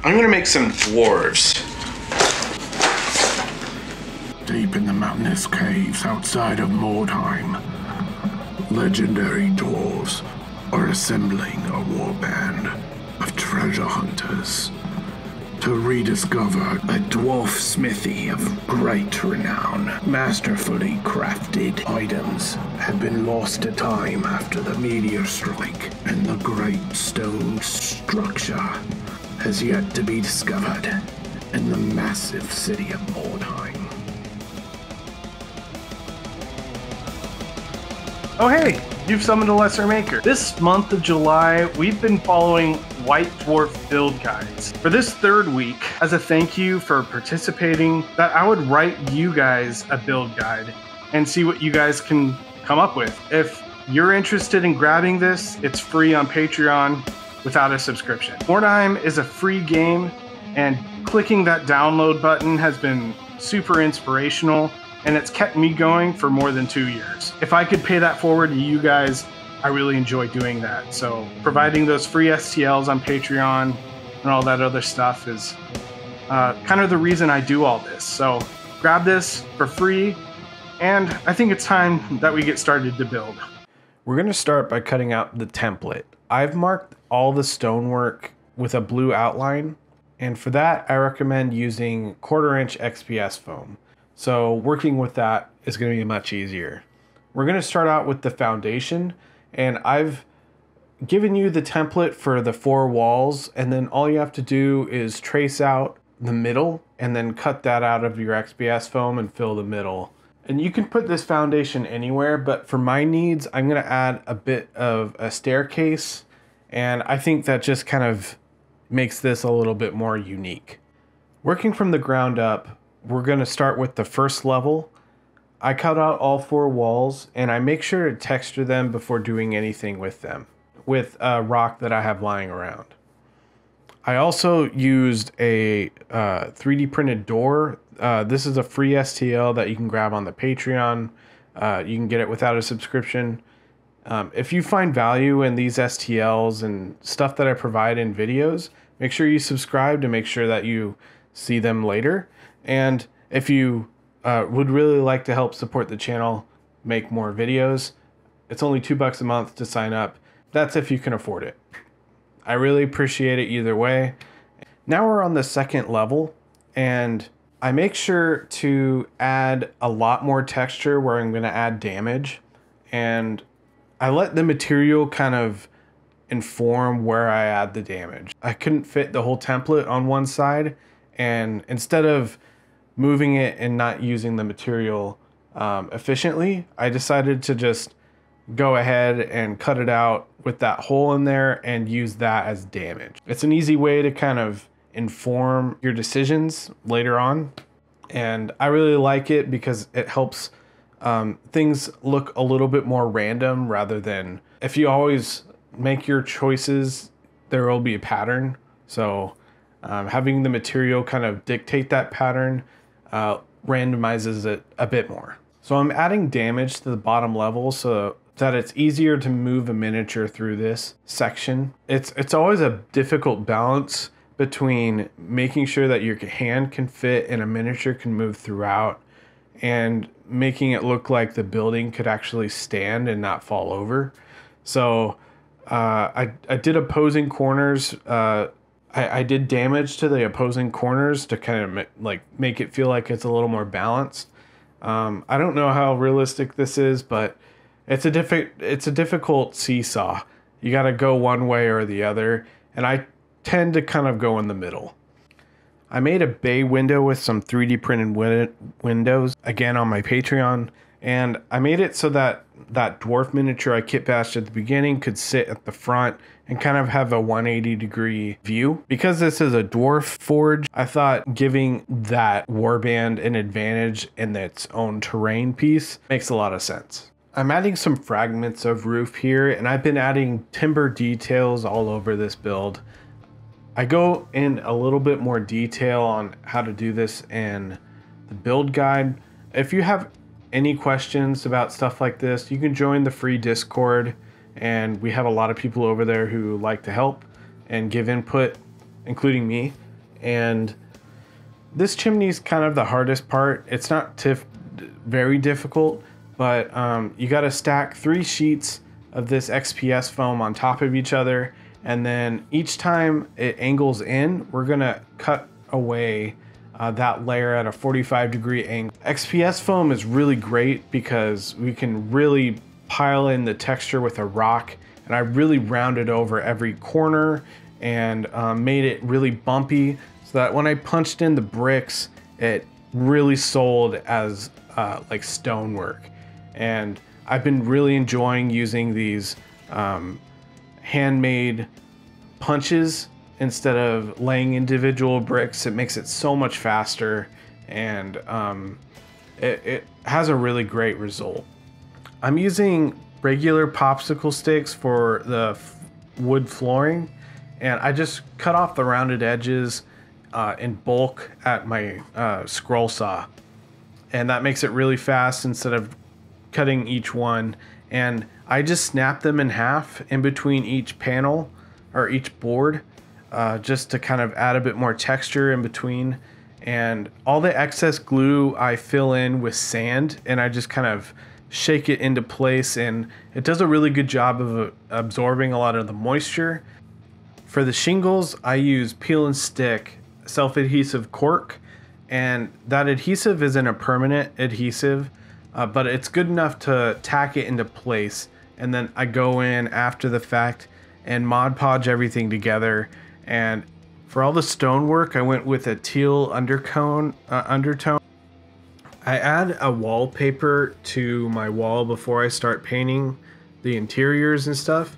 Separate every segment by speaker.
Speaker 1: I'm gonna make some dwarves.
Speaker 2: Deep in the mountainous caves outside of Mordheim, legendary dwarves are assembling a warband of treasure hunters to rediscover a dwarf smithy of great renown. Masterfully crafted items have been lost to time after the meteor strike, and the great stone structure has yet to be discovered in the massive city of Mordheim.
Speaker 3: Oh hey, you've summoned a lesser maker. This month of July, we've been following White Dwarf build guides. For this third week, as a thank you for participating, that I would write you guys a build guide and see what you guys can come up with. If you're interested in grabbing this, it's free on Patreon without a subscription. Mordheim is a free game, and clicking that download button has been super inspirational, and it's kept me going for more than 2 years. If I could pay that forward to you guys, I really enjoy doing that. So providing those free STLs on Patreon and all that other stuff is kind of the reason I do all this. So grab this for free, and I think it's time that we get started to build. We're gonna start by cutting out the template. I've marked all the stonework with a blue outline, and for that I recommend using 1/4 inch XPS foam. So working with that is going to be much easier. We're going to start out with the foundation, and I've given you the template for the 4 walls, and then all you have to do is trace out the middle and then cut that out of your XPS foam and fill the middle. And you can put this foundation anywhere, but for my needs, I'm going to add a bit of a staircase, and I think that just kind of makes this a little bit more unique. Working from the ground up, we're going to start with the first level. I cut out all 4 walls, and I make sure to texture them before doing anything with them, with a rock that I have lying around. I also used a 3D printed door. This is a free STL that you can grab on the Patreon. You can get it without a subscription. If you find value in these STLs and stuff that I provide in videos, make sure you subscribe to make sure that you see them later. And if you would really like to help support the channel, make more videos, it's only $2 a month to sign up. That's if you can afford it. I really appreciate it either way. Now we're on the second level, and I make sure to add a lot more texture where I'm going to add damage, and I let the material kind of inform where I add the damage. I couldn't fit the whole template on one side, and instead of moving it and not using the material efficiently, I decided to just go ahead and cut it out with that hole in there and use that as damage. It's an easy way to kind of inform your decisions later on, and I really like it because it helps things look a little bit more random, rather than, if you always make your choices, there will be a pattern. So having the material kind of dictate that pattern randomizes it a bit more. So I'm adding damage to the bottom level so that it's easier to move a miniature through this section. It's always a difficult balance between making sure that your hand can fit and a miniature can move throughout, and making it look like the building could actually stand and not fall over. So I did opposing corners. I did damage to the opposing corners to kind of make it feel like it's a little more balanced. I don't know how realistic this is, but it's a difficult seesaw. You got to go one way or the other, and I tend to kind of go in the middle. I made a bay window with some 3D printed windows, again on my Patreon, and I made it so that that dwarf miniature I kit bashed at the beginning could sit at the front and kind of have a 180-degree view. Because this is a dwarf forge, I thought giving that warband an advantage in its own terrain piece makes a lot of sense. I'm adding some fragments of roof here, and I've been adding timber details all over this build. I go in a little bit more detail on how to do this in the build guide. If you have any questions about stuff like this, you can join the free Discord, and we have a lot of people over there who like to help and give input, including me. And this chimney is kind of the hardest part. It's not very difficult, but you got to stack 3 sheets of this XPS foam on top of each other, and then each time it angles in, we're gonna cut away that layer at a 45-degree angle. XPS foam is really great because we can really pile in the texture with a rock, and I really rounded over every corner and made it really bumpy so that when I punched in the bricks, it really sold as like stonework. And I've been really enjoying using these handmade punches instead of laying individual bricks. It makes it so much faster, and it has a really great result. I'm using regular popsicle sticks for the wood flooring, and I just cut off the rounded edges in bulk at my scroll saw, and that makes it really fast instead of cutting each one. And I just snap them in half in between each panel or each board, just to kind of add a bit more texture in between. And all the excess glue I fill in with sand, and I just kind of shake it into place, and it does a really good job of absorbing a lot of the moisture. For the shingles, I use peel and stick self-adhesive cork, and that adhesive isn't a permanent adhesive, but it's good enough to tack it into place. And then I go in after the fact and Mod Podge everything together. And for all the stonework, I went with a teal undertone. I add a wallpaper to my wall before I start painting the interiors and stuff,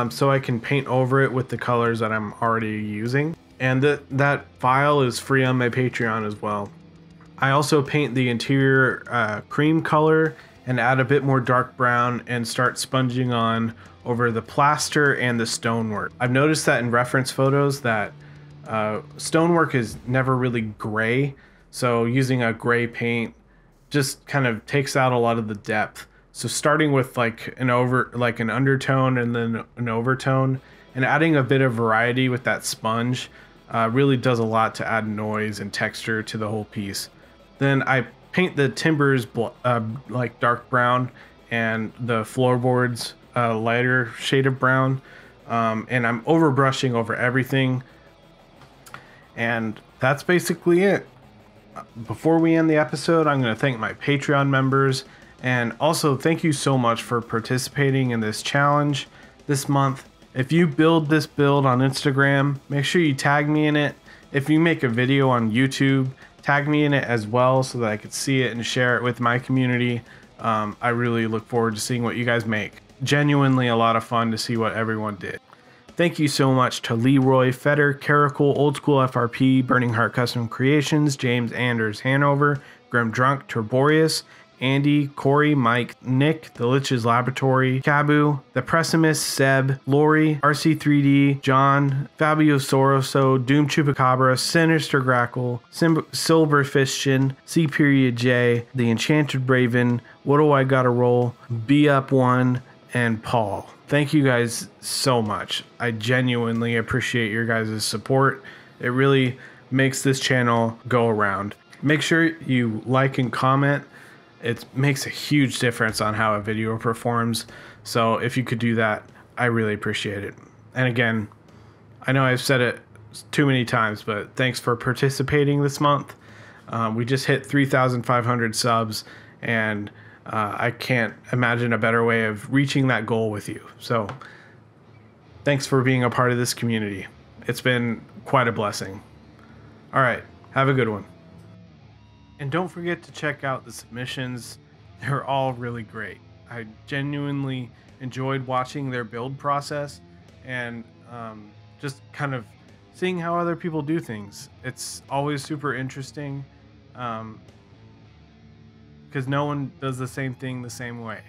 Speaker 3: so I can paint over it with the colors that I'm already using. And that file is free on my Patreon as well. I also paint the interior cream color and add a bit more dark brown and start sponging on over the plaster and the stonework. I've noticed that in reference photos that stonework is never really gray, so using a gray paint just kind of takes out a lot of the depth. So starting with like an undertone and then an overtone, and adding a bit of variety with that sponge really does a lot to add noise and texture to the whole piece. Then I paint the timbers like dark brown, and the floorboards lighter shade of brown, and I'm overbrushing over everything. And that's basically it. Before we end the episode, I'm going to thank my Patreon members, and also thank you so much for participating in this challenge this month. If you build this build on Instagram, make sure you tag me in it. If you make a video on YouTube, tag me in it as well so that I could see it and share it with my community. I really look forward to seeing what you guys make. Genuinely a lot of fun to see what everyone did. Thank you so much to Leroy, Fetter, Caracal, Old School FRP, Burning Heart Custom Creations, James Anders Hanover, Grim Drunk, Turborius, Andy, Corey, Mike, Nick, The Lich's Laboratory, Cabu, The Pessimist, Seb, Lori, RC3D, John, Fabio Soroso, Doom Chupacabra, Sinister Grackle, Silverfishin, C.J, The Enchanted Raven, What Do I Gotta Roll, Be Up One, and Paul. Thank you guys so much. I genuinely appreciate your guys' support. It really makes this channel go around. Make sure you like and comment. It makes a huge difference on how a video performs. So if you could do that, I really appreciate it. And again, I know I've said it too many times, but thanks for participating this month. We just hit 3,500 subs, and I can't imagine a better way of reaching that goal with you. So thanks for being a part of this community. It's been quite a blessing. All right, have a good one. And don't forget to check out the submissions. They're all really great. I genuinely enjoyed watching their build process and just kind of seeing how other people do things. It's always super interesting because no one does the same thing the same way.